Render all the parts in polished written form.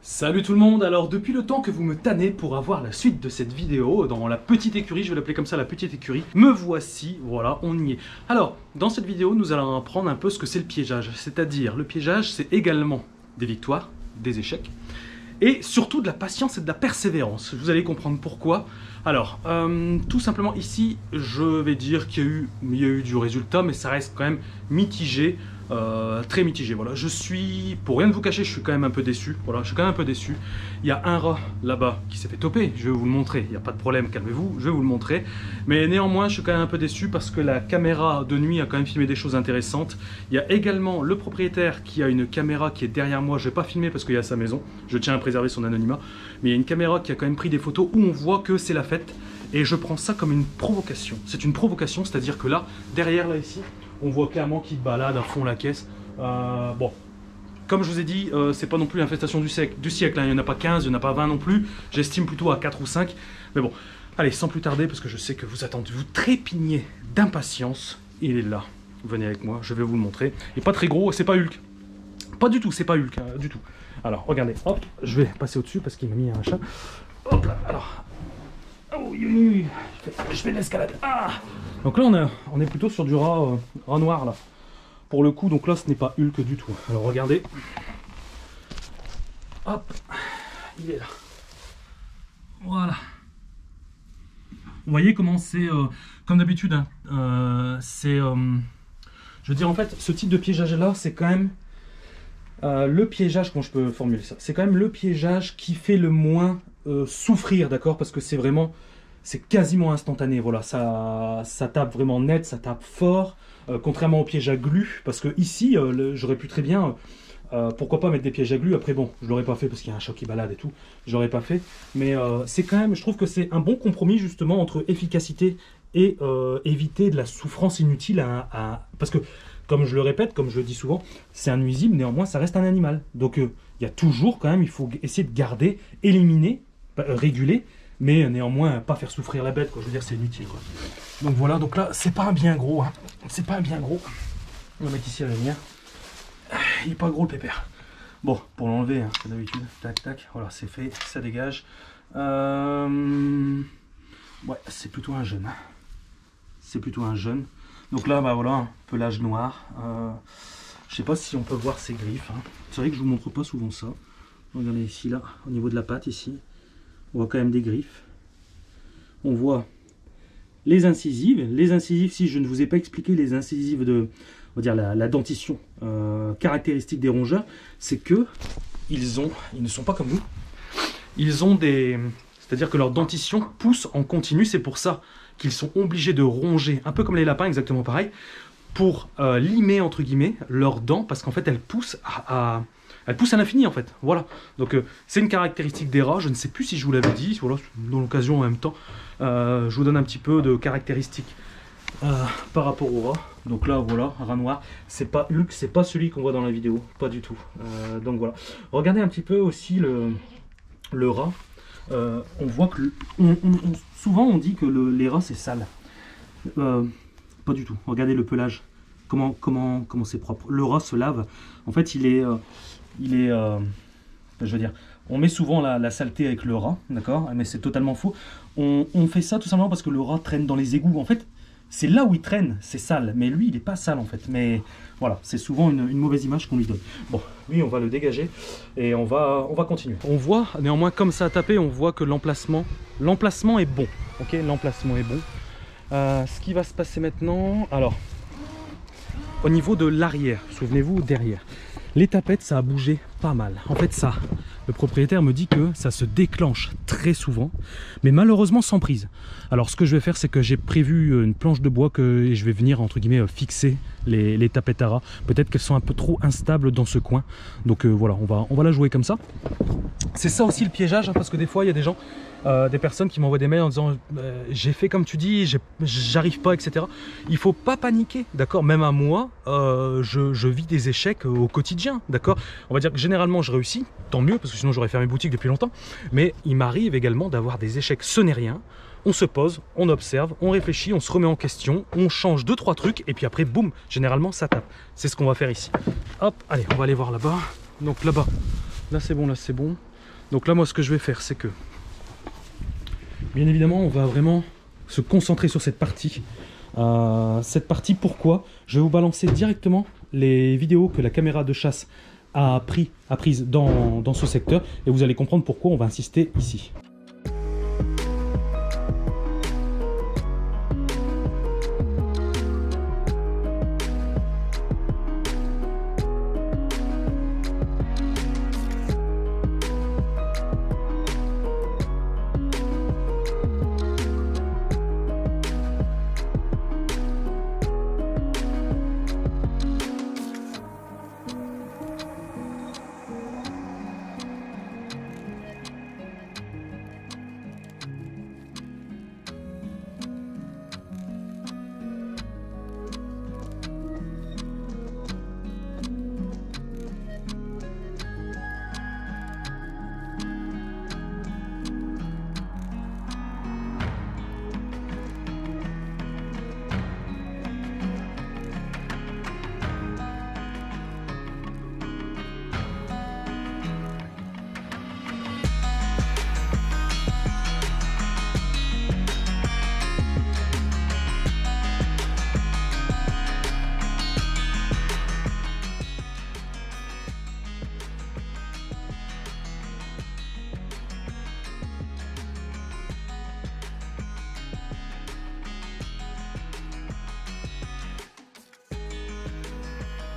Salut tout le monde. Alors depuis le temps que vous me tannez pour avoir la suite de cette vidéo dans la petite écurie, je vais l'appeler comme ça, la petite écurie, me voici, voilà, on y est. Alors dans cette vidéo nous allons apprendre un peu ce que c'est le piégeage, c'est-à-dire le piégeage c'est également des victoires, des échecs et surtout de la patience et de la persévérance. Vous allez comprendre pourquoi. Alors tout simplement ici je vais dire qu'il y a eu du résultat, mais ça reste quand même mitigé. Très mitigé, voilà. Je suis, pour rien de vous cacher, je suis quand même un peu déçu. Voilà, je suis quand même un peu déçu. Il y a un rat là-bas qui s'est fait toper, je vais vous le montrer. Il n'y a pas de problème, calmez-vous, je vais vous le montrer. Mais néanmoins, je suis quand même un peu déçu parce que la caméra de nuit a quand même filmé des choses intéressantes. Il y a également le propriétaire qui a une caméra qui est derrière moi. Je ne vais pas filmer parce qu'il y a sa maison. Je tiens à préserver son anonymat. Mais il y a une caméra qui a quand même pris des photos où on voit que c'est la fête. Et je prends ça comme une provocation. C'est une provocation, c'est-à-dire que là, derrière, là, ici, on voit clairement qu'il balade à fond la caisse. Bon, comme je vous ai dit, c'est pas non plus l'infestation du siècle. Hein. Il n'y en a pas 15, il n'y en a pas 20 non plus. J'estime plutôt à 4 ou 5. Mais bon, allez, sans plus tarder, parce que je sais que vous attendez, vous trépignez d'impatience. Il est là. Venez avec moi, je vais vous le montrer. Il n'est pas très gros, c'est pas Hulk. Pas du tout, c'est pas Hulk, du tout. Alors, regardez, hop, je vais passer au-dessus parce qu'il m'a mis un chat. Hop là, alors. Oh, je fais de l'escalade. Ah, donc là, on est plutôt sur du rat noir, là. Pour le coup, donc là, ce n'est pas Hulk du tout. Alors, regardez. Hop, il est là. Voilà. Vous voyez comment c'est, comme d'habitude, hein, c'est... je veux dire, en fait, ce type de piégeage-là, c'est quand même le piégeage, comment je peux formuler ça? C'est quand même le piégeage qui fait le moins souffrir, d'accord? Parce que c'est vraiment... C'est quasiment instantané, voilà, ça tape vraiment net, ça tape fort, contrairement au piège à glu, parce que ici, j'aurais pu très bien, pourquoi pas mettre des pièges à glu, après bon, je l'aurais pas fait parce qu'il y a un chat qui balade et tout, j'aurais pas fait, mais c'est quand même, je trouve que c'est un bon compromis justement entre efficacité et éviter de la souffrance inutile, parce que, comme je le répète, comme je le dis souvent, c'est un nuisible, néanmoins ça reste un animal, donc il y a toujours quand même, il faut essayer de garder, éliminer, réguler, mais néanmoins pas faire souffrir la bête, quoi. Je veux dire, c'est inutile, quoi. Donc voilà, donc là c'est pas un bien gros, hein. C'est pas un bien gros. On va mettre ici à la lumière. Il est pas gros le pépère. Bon, pour l'enlever, hein, comme d'habitude, tac tac, voilà, c'est fait, ça dégage. Ouais, c'est plutôt un jeune, hein. C'est plutôt un jeune. Donc là, bah voilà, un pelage noir. Je sais pas si on peut voir ses griffes, hein. C'est vrai que je vous montre pas souvent ça. Regardez ici, là, au niveau de la patte ici. On voit quand même des griffes. On voit les incisives. Les incisives, si je ne vous ai pas expliqué les incisives de, on va dire la dentition caractéristique des rongeurs, c'est que ils ne sont pas comme nous. Ils ont des, c'est-à-dire que leur dentition pousse en continu. C'est pour ça qu'ils sont obligés de ronger, un peu comme les lapins, exactement pareil, pour limer entre guillemets leurs dents, parce qu'en fait elles poussent elle pousse à l'infini en fait, voilà. Donc c'est une caractéristique des rats, je ne sais plus si je vous l'avais dit, voilà, dans l'occasion en même temps, je vous donne un petit peu de caractéristiques par rapport au rat. Donc là voilà, un rat noir, c'est pas Hulk, c'est pas celui qu'on voit dans la vidéo, pas du tout. Donc voilà, regardez un petit peu aussi le rat, on voit que, souvent on dit que les rats c'est sale, pas du tout, regardez le pelage, comment c'est propre. Le rat se lave, en fait il est je veux dire, on met souvent la saleté avec le rat, d'accord, mais c'est totalement faux. On fait ça tout simplement parce que le rat traîne dans les égouts. En fait, c'est là où il traîne, c'est sale, mais lui, il n'est pas sale en fait. Mais voilà, c'est souvent une mauvaise image qu'on lui donne. Bon, lui, on va le dégager et on va continuer. On voit, néanmoins, comme ça a tapé, on voit que l'emplacement est bon. Ok, l'emplacement est bon. Ce qui va se passer maintenant, alors, au niveau de l'arrière, souvenez-vous, derrière. Les tapettes, ça a bougé pas mal. En fait, ça, le propriétaire me dit que ça se déclenche très souvent, mais malheureusement sans prise. Alors, ce que je vais faire, c'est que j'ai prévu une planche de bois et je vais venir, entre guillemets, fixer les tapettes à rats. Peut-être qu'elles sont un peu trop instables dans ce coin. Donc voilà, on va la jouer comme ça. C'est ça aussi le piégeage, hein, parce que des fois, il y a des gens... des personnes qui m'envoient des mails en disant j'ai fait comme tu dis, j'arrive pas, etc. Il faut pas paniquer, d'accord. Même à moi, je vis des échecs au quotidien, d'accord. On va dire que généralement je réussis, tant mieux, parce que sinon j'aurais fermé boutique depuis longtemps. Mais il m'arrive également d'avoir des échecs, ce n'est rien. On se pose, on observe, on réfléchit, on se remet en question, on change 2-3 trucs et puis après boum, généralement ça tape. C'est ce qu'on va faire ici. Hop, allez, on va aller voir là-bas. Donc là-bas, là c'est bon, là c'est bon. Donc là moi ce que je vais faire c'est que, bien évidemment on va vraiment se concentrer sur cette partie. Pourquoi? Je vais vous balancer directement les vidéos que la caméra de chasse a prises dans ce secteur et vous allez comprendre pourquoi on va insister ici.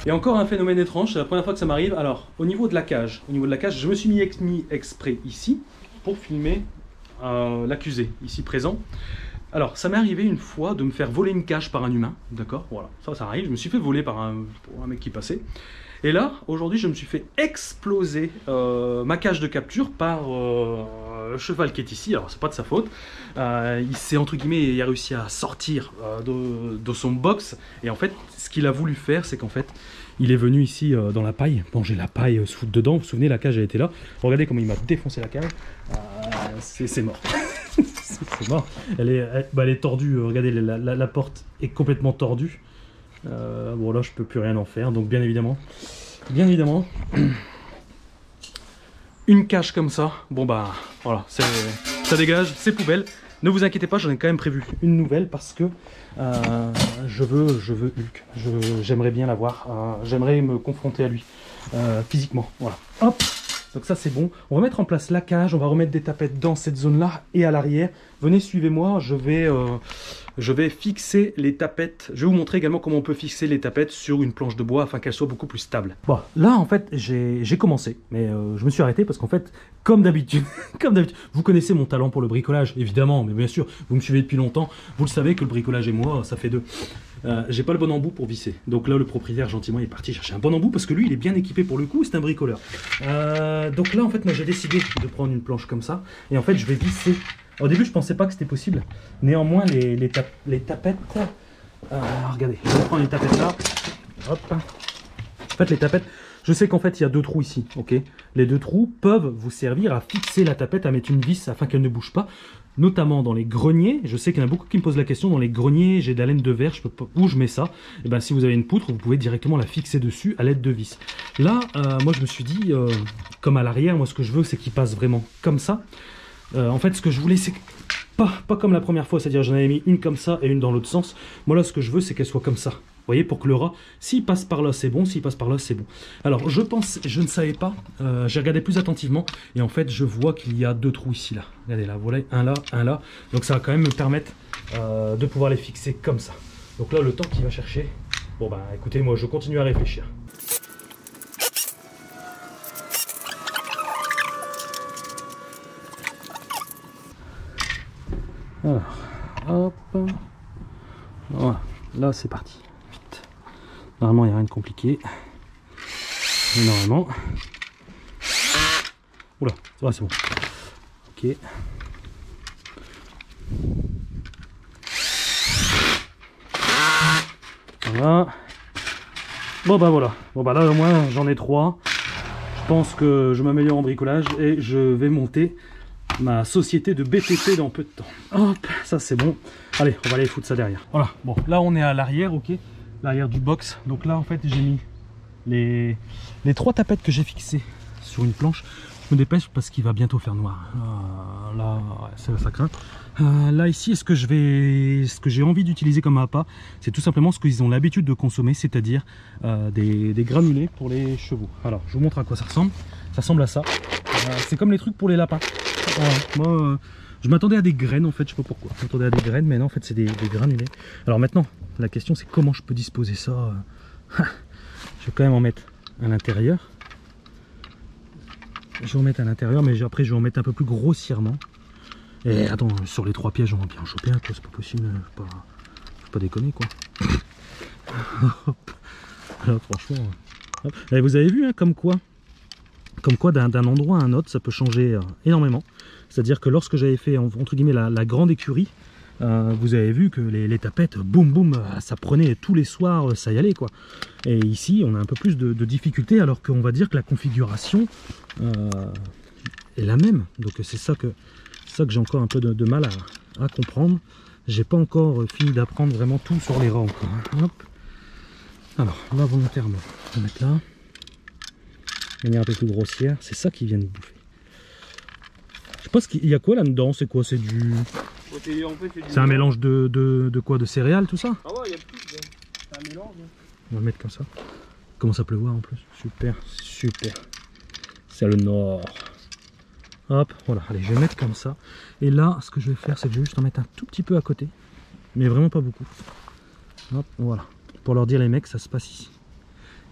Et encore un phénomène étrange, c'est la première fois que ça m'arrive. Alors, au niveau de la cage, je me suis mis exprès ici pour filmer l'accusé, ici présent. Alors, ça m'est arrivé une fois de me faire voler une cage par un humain, d'accord? Voilà, ça arrive, je me suis fait voler par un mec qui passait. Et là, aujourd'hui, je me suis fait exploser ma cage de capture par le cheval qui est ici. Alors, c'est pas de sa faute. Il s'est, entre guillemets, il a réussi à sortir de son box. Et en fait, ce qu'il a voulu faire, c'est qu'en fait, il est venu ici dans la paille, manger la paille, se foutre dedans. Vous vous souvenez, la cage, elle était là. Regardez comment il m'a défoncé la cage. C'est mort. C'est mort. Elle est tordue. Regardez, la porte est complètement tordue. Bon, là, je peux plus rien en faire. Donc, bien évidemment, une cage comme ça, bon bah voilà, ça dégage, c'est poubelle. Ne vous inquiétez pas, j'en ai quand même prévu une nouvelle parce que je veux Hulk. J'aimerais bien l'avoir. J'aimerais me confronter à lui physiquement. Voilà. Hop. Donc ça c'est bon. On va mettre en place la cage. On va remettre des tapettes dans cette zone-là et à l'arrière. Venez, suivez-moi. Je vais fixer les tapettes. Je vais vous montrer également comment on peut fixer les tapettes sur une planche de bois afin qu'elles soient beaucoup plus stables. Bon, là en fait j'ai commencé, mais je me suis arrêté parce qu'en fait, comme d'habitude, vous connaissez mon talent pour le bricolage, évidemment, mais bien sûr, vous me suivez depuis longtemps, vous le savez que le bricolage et moi, ça fait deux. J'ai pas le bon embout pour visser. Donc là, le propriétaire, gentiment, il est parti chercher un bon embout parce que lui, il est bien équipé pour le coup, c'est un bricoleur. Donc là, en fait, moi, j'ai décidé de prendre une planche comme ça et en fait, je vais visser. Au début, je pensais pas que c'était possible. Néanmoins, les tapettes... regardez, je vais prendre les tapettes là. Hop. En fait, les tapettes... Je sais qu'en fait, il y a deux trous ici, ok? Les deux trous peuvent vous servir à fixer la tapette, à mettre une vis afin qu'elle ne bouge pas. Notamment dans les greniers. Je sais qu'il y en a beaucoup qui me posent la question. Dans les greniers, j'ai de la laine de verre, je peux pas... Où je mets ça? Et ben, si vous avez une poutre, vous pouvez directement la fixer dessus à l'aide de vis. Là, moi, je me suis dit, comme à l'arrière, moi, ce que je veux, c'est qu'il passe vraiment comme ça. En fait, ce que je voulais, c'est pas comme la première fois, c'est-à-dire j'en avais mis une comme ça et une dans l'autre sens. Moi là, ce que je veux, c'est qu'elle soit comme ça. Vous voyez, pour que le rat, s'il passe par là, c'est bon, s'il passe par là, c'est bon. Alors, je ne savais pas, j'ai regardé plus attentivement, et en fait, je vois qu'il y a deux trous ici, là. Regardez là, voilà, un là. Donc ça va quand même me permettre de pouvoir les fixer comme ça. Donc là, le temps qu'il va chercher, bon bah écoutez, moi je continue à réfléchir. Alors, hop, voilà, là c'est parti, vite. Normalement il n'y a rien de compliqué, mais normalement, oula, ça va, c'est bon, ok. Voilà, bon bah voilà, bon bah là au moins j'en ai 3, je pense que je m'améliore en bricolage et je vais monter ma société de BTP dans peu de temps. Hop, ça c'est bon. Allez, on va aller foutre ça derrière. Voilà, bon, là on est à l'arrière, ok, l'arrière du box. Donc là en fait j'ai mis les 3 tapettes que j'ai fixées sur une planche. Je me dépêche parce qu'il va bientôt faire noir. Là, ça craint. Là ici, ce que j'ai envie d'utiliser comme appât, c'est tout simplement ce qu'ils ont l'habitude de consommer, c'est-à-dire des granulés pour les chevaux. Alors, je vous montre à quoi ça ressemble. Ça ressemble à ça. C'est comme les trucs pour les lapins. Moi, je m'attendais à des graines en fait, je sais pas pourquoi. Je m'attendais à des graines, mais non, en fait, c'est des granulés. Alors maintenant, la question c'est comment je peux disposer ça. Je vais quand même en mettre à l'intérieur. Je vais en mettre à l'intérieur, mais après je vais en mettre un peu plus grossièrement. Et attends, sur les 3 pièges, on va bien en choper un, c'est pas possible, faut pas déconner quoi. Alors franchement, et vous avez vu hein, comme quoi d'un endroit à un autre, ça peut changer énormément. C'est-à-dire que lorsque j'avais fait entre guillemets la grande écurie, vous avez vu que les tapettes, boum boum, ça prenait tous les soirs, ça y allait quoi. Et ici, on a un peu plus de difficultés, alors qu'on va dire que la configuration est la même. Donc c'est ça que j'ai encore un peu de mal à comprendre. J'ai pas encore fini d'apprendre vraiment tout sur les rangs. Hop. Alors là, volontairement, on va mettre là, de manière un peu plus grossière. C'est ça qu'ils viennent bouffer. Je sais pas ce qu'il y a quoi là-dedans. C'est quoi? C'est du... C'est un mélange de quoi? De céréales, tout ça? Ah ouais, il y a plus. C'est un mélange. On va le mettre comme ça. Commence à pleuvoir en plus. Super, super. C'est le nord. Hop, voilà. Allez, je vais mettre comme ça. Et là, ce que je vais faire, c'est que je vais juste en mettre un tout petit peu à côté. Mais vraiment pas beaucoup. Hop, voilà. Pour leur dire, les mecs, ça se passe ici.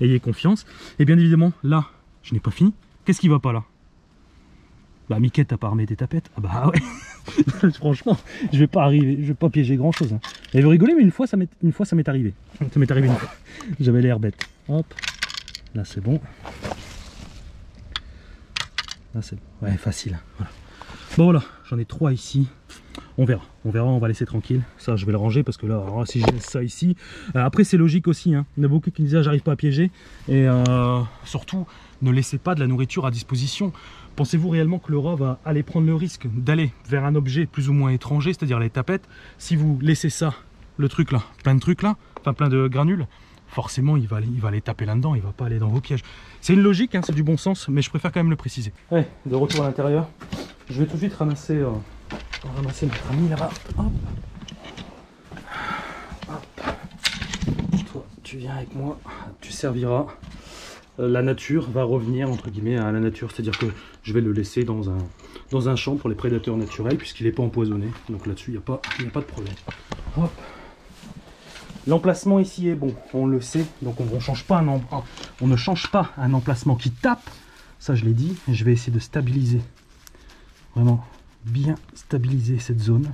Ayez confiance. Et bien évidemment, là, je n'ai pas fini. Qu'est-ce qui va pas là? Bah, Mickey, t'as pas armé tes tapettes? Ah bah ouais. Franchement, je vais pas piéger grand chose. Hein. Et vous rigolez, mais une fois ça m'est arrivé. Ça m'est arrivé une fois. J'avais l'air bête. Hop. Là c'est bon. Là c'est bon. Ouais, facile. Voilà. Bon voilà, j'en ai 3 ici. On verra, on va laisser tranquille. Ça, je vais le ranger parce que là, alors, si je laisse ça ici. Après, c'est logique aussi. Hein. Il y en a beaucoup qui me disaient, ah, j'arrive pas à piéger. Et surtout, ne laissez pas de la nourriture à disposition. Pensez-vous réellement que le rat va aller prendre le risque d'aller vers un objet plus ou moins étranger, c'est-à-dire les tapettes? Si vous laissez ça, le truc là, plein de trucs là, enfin plein de granules, forcément il va aller taper là-dedans, il va pas aller dans vos pièges. C'est une logique, hein, c'est du bon sens, mais je préfère quand même le préciser. Ouais, de retour à l'intérieur, je vais tout de suite ramasser notre ami là-bas. Hop. Hop. Toi, tu viens avec moi, tu serviras. La nature va revenir entre guillemets à la nature, c'est-à-dire que je vais le laisser dans un champ pour les prédateurs naturels puisqu'il n'est pas empoisonné, donc là-dessus il n'y a pas de problème. L'emplacement ici est bon, on le sait, donc on ne change pas un emplacement qui tape, ça je l'ai dit, et je vais essayer de stabiliser, vraiment bien stabiliser cette zone.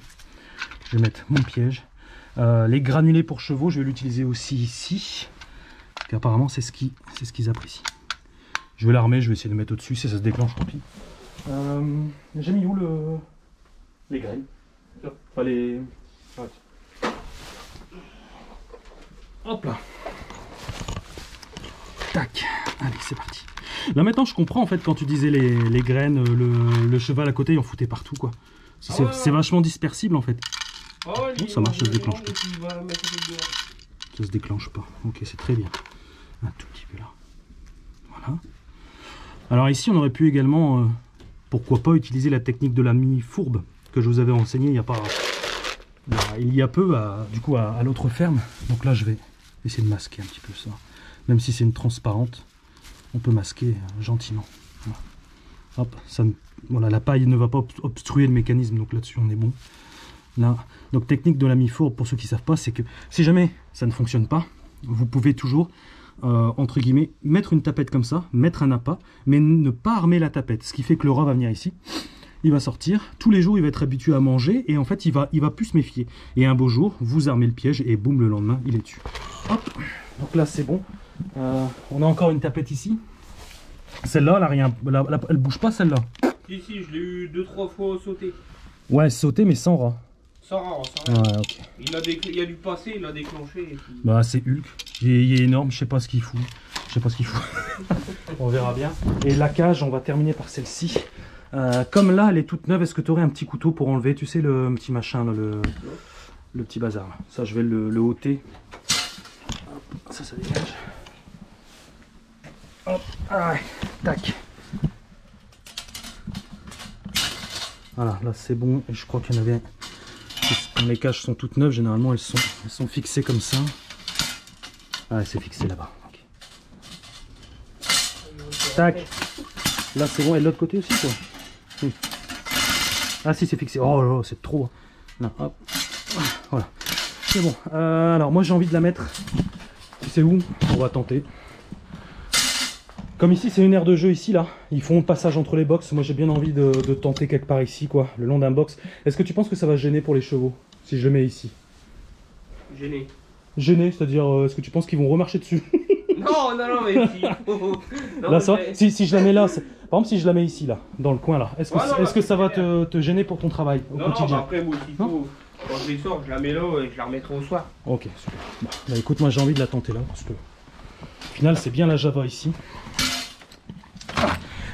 Je vais mettre mon piège, les granulés pour chevaux je vais l'utiliser aussi ici. Apparemment c'est ce qu'ils apprécient. Je vais l'armer, je vais essayer de mettre au-dessus, si ça se déclenche, tant pis. J'ai mis où les graines? Enfin les... Hop là. Tac. Allez, c'est parti. Là maintenant je comprends en fait quand tu disais les graines, le cheval à côté il en foutait partout quoi. C'est vachement dispersible en fait. Oh, ça marche, ça se déclenche pas. Ça se déclenche pas. Ok, c'est très bien. Un tout petit peu là. Voilà. Alors ici on aurait pu également, pourquoi pas utiliser la technique de la mi-fourbe que je vous avais enseigné il y a peu du coup à l'autre ferme. Donc là je vais essayer de masquer un petit peu ça. Même si c'est une transparente, on peut masquer gentiment. Voilà. Hop, voilà, la paille ne va pas obstruer le mécanisme, donc là-dessus on est bon. Là, donc technique de la mi-fourbe, pour ceux qui ne savent pas, c'est que si jamais ça ne fonctionne pas, vous pouvez toujours entre guillemets mettre une tapette comme ça, mettre un appât, mais ne pas armer la tapette, ce qui fait que le rat va venir ici, il va sortir, tous les jours il va être habitué à manger et en fait il va plus se méfier, et un beau jour vous armez le piège et boum, le lendemain il est dessus. Hop, donc là c'est bon. On a encore une tapette ici, celle-là elle bouge pas, celle-là. Si, je l'ai eu 2-3 fois sauté. Ouais, sauté mais sans rat. Sans rat, sans rat. Ouais, ok. Il a dû passer, il a déclenché. Et puis... Bah c'est Hulk, il est énorme, je sais pas ce qu'il fout. On verra bien. Et la cage, on va terminer par celle-ci. Comme là, elle est toute neuve, est-ce que tu aurais un petit couteau pour enlever, tu sais, le petit machin, là, le petit bazar là. Ça, je vais le ôter. Hop, ça dégage. Hop, ah ouais, tac. Voilà, là c'est bon. Et je crois qu'il y en avait... Quand les cages sont toutes neuves, généralement elles sont fixées comme ça. Ah, c'est fixé là-bas. Okay. Tac. Là c'est bon, et de l'autre côté aussi quoi. Ah si, c'est fixé. Oh là là, c'est trop. Là, hop. Voilà. C'est bon. Alors moi j'ai envie de la mettre. Tu sais où? On va tenter. Comme ici c'est une aire de jeu ici là. Ils font le passage entre les box. Moi j'ai bien envie de tenter quelque part ici quoi. Le long d'un box. Est-ce que tu penses que ça va gêner pour les chevaux? Si je le mets ici? Gêné. Gêné, c'est-à-dire est-ce que tu penses qu'ils vont remarcher dessus? Non, non, non, mais si. Non, là, ça va. Si je la mets là, par exemple si je la mets ici là, dans le coin là, est-ce que ça va te gêner pour ton travail au quotidien? Non, bah après moi s'il faut, quand je les sors, je la mets là et je la remettrai au soir. Ok, super. Bah écoute, moi j'ai envie de la tenter là, parce que au final c'est bien la Java ici. Ah,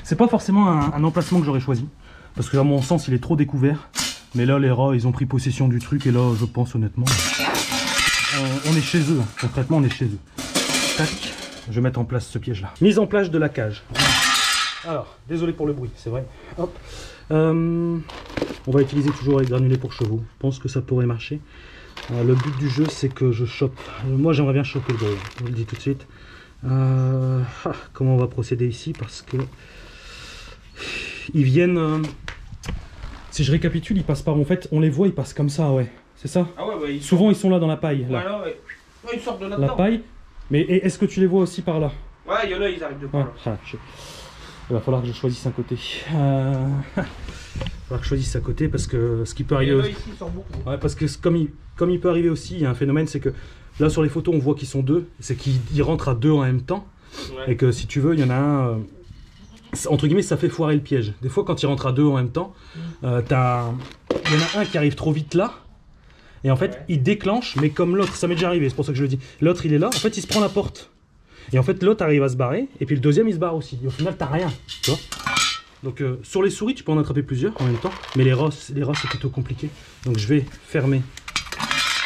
c'est pas forcément un emplacement que j'aurais choisi, parce que à mon sens il est trop découvert. Mais là les rats ils ont pris possession du truc et là je pense honnêtement, on est chez eux, concrètement on est chez eux. Tac, je vais mettre en place ce piège là. Mise en place de la cage. Alors, désolé pour le bruit, c'est vrai. Hop. On va utiliser toujours les granulés pour chevaux. Je pense que ça pourrait marcher. Le but du jeu, c'est que je chope. Moi, j'aimerais bien choper le gros. Je vous le dis tout de suite. Comment on va procéder ici? Parce que ils viennent. Si je récapitule, ils passent par. En fait, on les voit, ils passent comme ça, ouais. C'est ça? Ah ouais, bah, souvent, ils sont là dans la paille. Là. Voilà, ouais. Ouais, ils sortent de là-dedans. La paille. Mais est-ce que tu les vois aussi par là? Ouais, il y en a, ils arrivent de par là. Il va falloir que je choisisse un côté. Il va falloir que je choisisse un côté parce que ce qui peut arriver aussi. Ici, ils sortent beaucoup. Ouais, parce que comme il peut arriver aussi, il y a un phénomène, c'est que là sur les photos on voit qu'ils sont deux, c'est qu'ils rentrent à deux en même temps. Ouais. Et que si tu veux, il y en a un. Entre guillemets, ça fait foirer le piège. Des fois, quand ils rentrent à deux en même temps, il y en a un qui arrive trop vite là. Et en fait, il déclenche, mais comme l'autre, ça m'est déjà arrivé, c'est pour ça que je le dis. L'autre, il est là, en fait, il se prend la porte. Et en fait, l'autre arrive à se barrer, et puis le deuxième, il se barre aussi. Et au final, t'as rien, tu vois. Donc, sur les souris, tu peux en attraper plusieurs en même temps. Mais les rats, c'est plutôt compliqué. Donc, je vais fermer.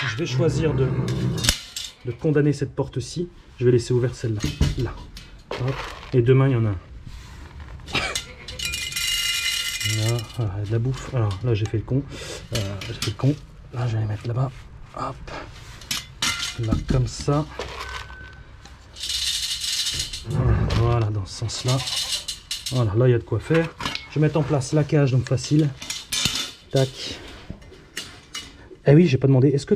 Je vais choisir de condamner cette porte-ci. Je vais laisser ouverte celle-là. Là. Hop. Et demain, il y en a un. Là, voilà, il y a de la bouffe. Alors, là, j'ai fait le con. Là, je vais les mettre là-bas. Hop. Là, comme ça. Voilà, dans ce sens-là. Voilà, là, il y a de quoi faire. Je vais mettre en place la cage, donc facile. Tac. Eh oui, j'ai pas demandé. Est-ce que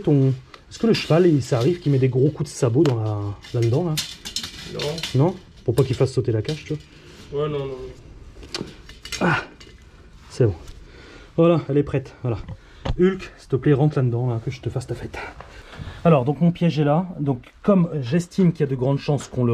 le cheval, ça arrive qu'il met des gros coups de sabot là-dedans, là? Non. Non? Pour pas qu'il fasse sauter la cage, tu vois? Ouais, non, non. Ah, c'est bon. Voilà, elle est prête. Voilà. Hulk, s'il te plaît, rentre là-dedans, là, que je te fasse ta fête. Alors, donc mon piège est là. Donc, comme j'estime qu'il y a de grandes chances qu'on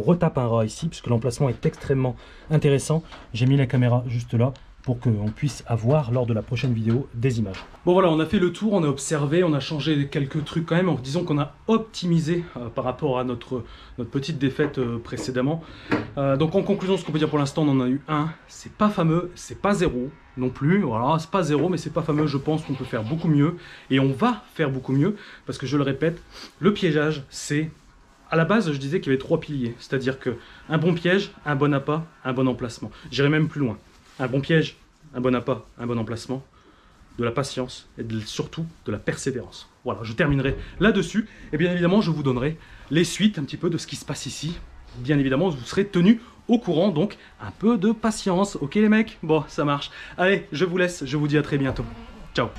retape un rat ici, puisque l'emplacement est extrêmement intéressant, j'ai mis la caméra juste là pour qu'on puisse avoir, lors de la prochaine vidéo, des images. Bon voilà, on a fait le tour, on a observé, on a changé quelques trucs quand même, en disant qu'on a optimisé par rapport à notre petite défaite précédemment. Donc en conclusion, ce qu'on peut dire pour l'instant, on en a eu un. C'est pas fameux, c'est pas zéro non plus. Voilà, c'est pas zéro, mais c'est pas fameux. Je pense qu'on peut faire beaucoup mieux. Et on va faire beaucoup mieux, parce que je le répète, le piégeage, c'est... À la base, je disais qu'il y avait 3 piliers. C'est-à-dire qu'un bon piège, un bon appât, un bon emplacement. J'irai même plus loin. Un bon piège, un bon appât, un bon emplacement, de la patience et surtout de la persévérance. Voilà, je terminerai là-dessus. Et bien évidemment, je vous donnerai les suites un petit peu de ce qui se passe ici. Bien évidemment, vous serez tenus au courant, donc un peu de patience. Ok les mecs? Bon, ça marche. Allez, je vous laisse, je vous dis à très bientôt. Ciao.